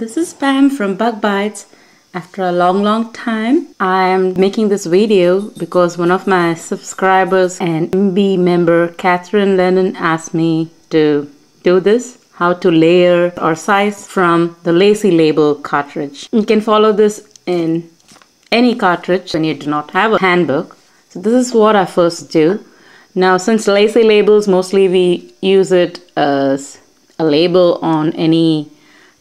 This is Pam from Bug Bites. After a long time, I am making this video because one of my subscribers and MB member, Catherine Lennon, asked me to do this. How to layer or size from the Lacy Label cartridge. You can follow this in any cartridge when you do not have a handbook. So this is what I first do. Now, since Lacy Labels, mostly we use it as a label on any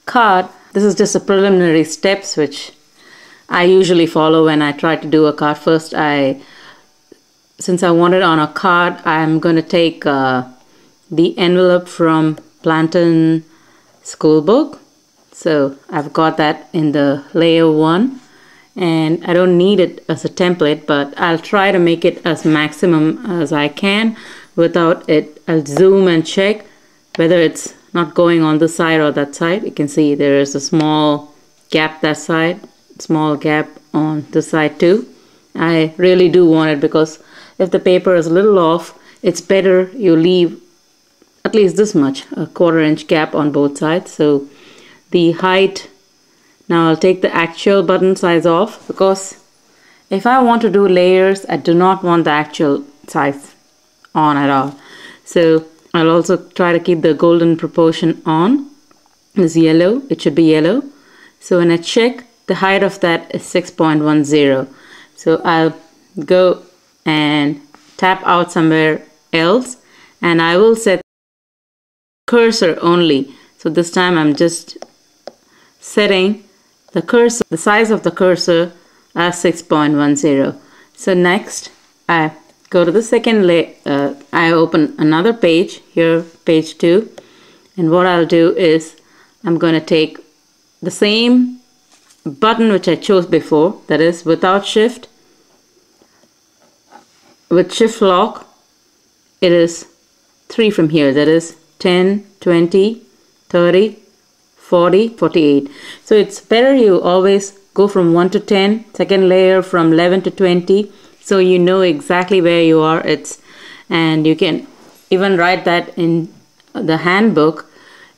card. This is just a preliminary steps which I usually follow when I try to do a card. First, since I want it on a card, I'm going to take the envelope from Plantain school book. So I've got that in the layer 1, and I don't need it as a template, but I'll try to make it as maximum as I can without it. I'll zoom and check whether it's not going on this side or that side. You can see there is a small gap that side, small gap on this side too. I really do want it because if the paper is a little off, it's better you leave at least this much, a 1/4 inch gap on both sides. So the height, now I'll take the actual button size off, because if I want to do layers, I do not want the actual size on at all. So I'll also try to keep the golden proportion on. This yellow, it should be yellow. So when I check, the height of that is 6.10. So I'll go and tap out somewhere else, and I will set cursor only. So this time I'm just setting the cursor, the size of the cursor, as 6.10. So next I go to the second layer. I open another page here, page 2, and what I'll do is I'm going to take the same button which I chose before, that is without shift. With shift lock, it is 3 from here, that is 10, 20, 30, 40, 48. So it's better you always go from 1 to 10, second layer from 11 to 20, so you know exactly where you are. And you can even write that in the handbook,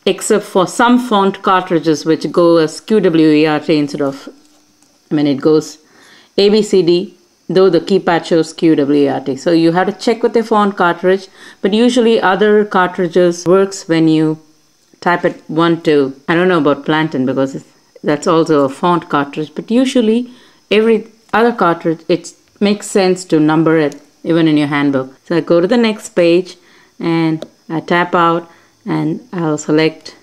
except for some font cartridges which go as QWERT instead of, it goes ABCD, though the keypad shows QWERT. So you have to check with the font cartridge, but usually other cartridges works when you type it 1 to, I don't know about Plantain because that's also a font cartridge, but usually every other cartridge, it makes sense to number it even in your handbook. So I go to the next page and I tap out, and I'll select,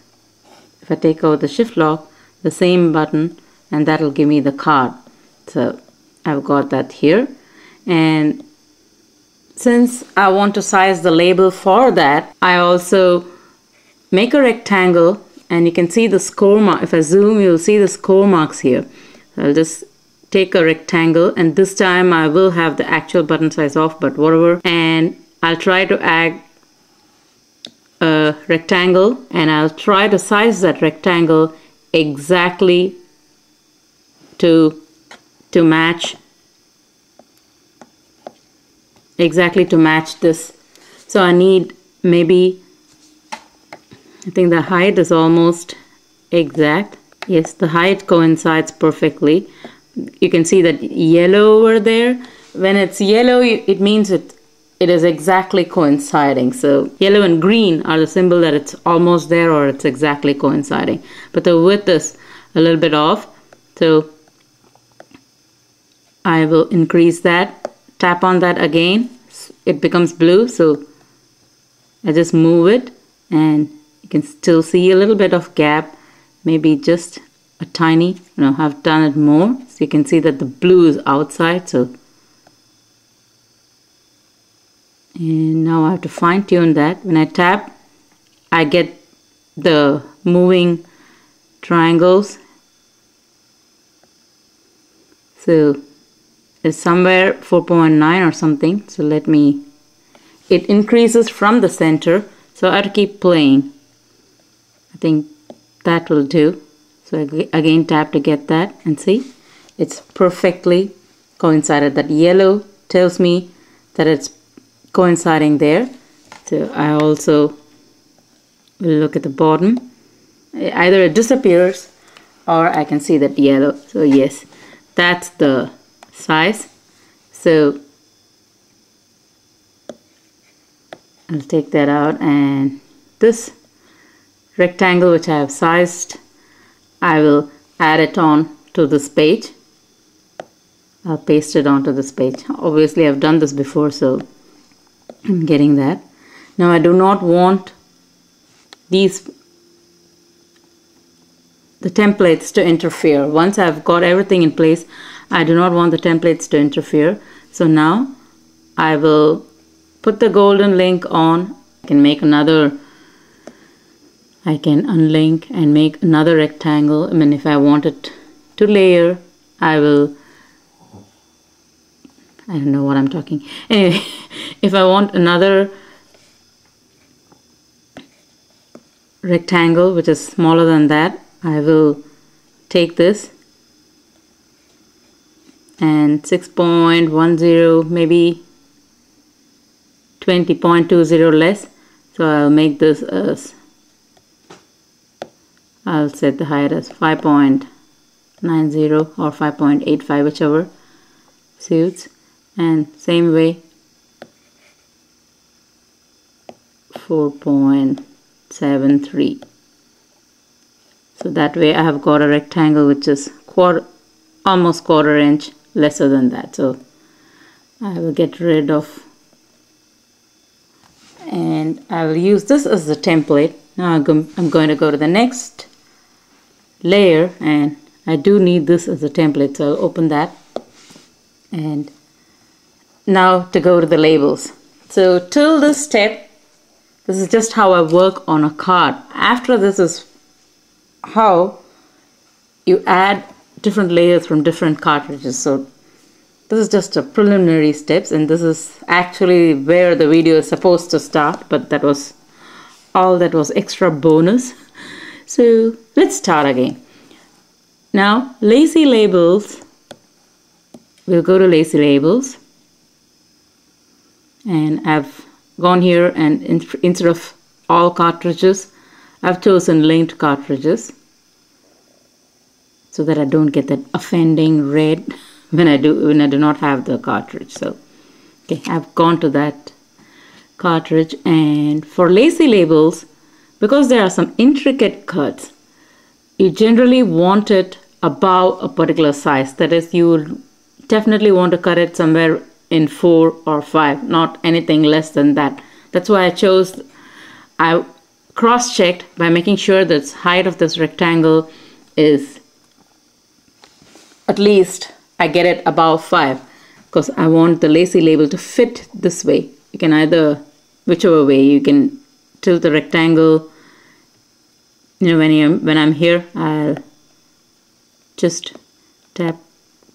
if I take out the shift lock, the same button, and that'll give me the card. So I've got that here, and since I want to size the label for that, I also make a rectangle, and you can see the score mark. If I zoom, you'll see the score marks here. So I'll just take a rectangle, and this time I will have the actual button size off, but whatever, and I'll try to add a rectangle, and I'll try to size that rectangle exactly to match this. So I need maybe, I think the height is almost exact. Yes, the height coincides perfectly. You can see that yellow over there. When it's yellow, it means it is exactly coinciding. So yellow and green are the symbol that it's almost there or it's exactly coinciding. But the width is a little bit off. So I will increase that, tap on that again, it becomes blue. So I just move it, and you can still see a little bit of gap, maybe just a tiny, I've done it more. So you can see that the blue is outside. So, and now I have to fine tune that. When I tap, I get the moving triangles. So it's somewhere 4.9 or something. So it increases from the center. So I have to keep playing. I think that will do. So again tap to get that, and see, it's perfectly coincided. That yellow tells me that it's coinciding there. So I also will look at the bottom. Either it disappears or I can see that yellow. So yes, that's the size. So I'll take that out, and this rectangle which I have sized, I will add it on to this page. I'll paste it onto this page. Obviously I've done this before, so I'm getting that. Now I do not want the templates to interfere. Once I've got everything in place, I do not want the templates to interfere. So now I will put the golden link on. I can unlink and make another rectangle. I mean, if I want it to layer, I don't know what I'm talking. Anyway, if I want another rectangle which is smaller than that, I will take this and 6.10, maybe 20.20 less. So I'll make this as, I'll set the height as 5.90 or 5.85, whichever suits. And same way 4.73. So that way I have got a rectangle which is almost quarter inch lesser than that. So I will get rid of, and I will use this as the template. Now I'm going to go to the next layer, and I do need this as a template, so I'll open that. And now to go to the labels. So till this step, this is just how I work on a card. After this is how you add different layers from different cartridges. So this is just a preliminary steps, and this is actually where the video is supposed to start, but that was all that was extra bonus. So let's start again. Now lacy labels, we'll go to lacy labels, and I've gone here and instead of all cartridges, I've chosen linked cartridges so that I don't get that offending red when I do not have the cartridge. So okay, I've gone to that cartridge, and for lacy labels, because there are some intricate cuts, you generally want it above a particular size. That is, you would definitely want to cut it somewhere in 4 or 5, not anything less than that. That's why I cross-checked by making sure that the height of this rectangle is at least I get it above 5, because I want the lacy label to fit this way. You can either, whichever way, you can tilt the rectangle. You know, when I'm here, I'll just tap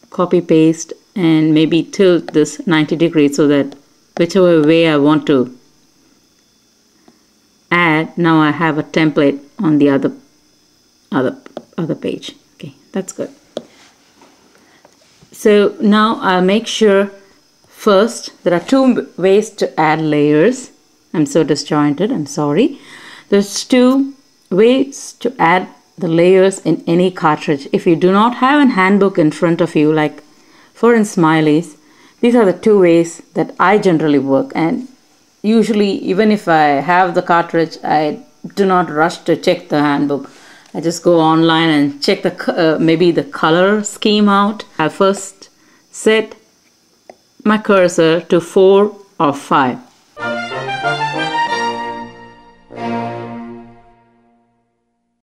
copy paste and maybe tilt this 90 degrees so that whichever way I want to add, now I have a template on the other page. Okay, that's good. So now I'll make sure first, there are 2 ways to add layers. I'm so disjointed, I'm sorry. There's 2 ways to add the layers in any cartridge. If you do not have a handbook in front of you, like for in smileys, these are the 2 ways that I generally work. And usually, even if I have the cartridge, I do not rush to check the handbook. I just go online and check the maybe the color scheme out. I first set my cursor to 4 or 5.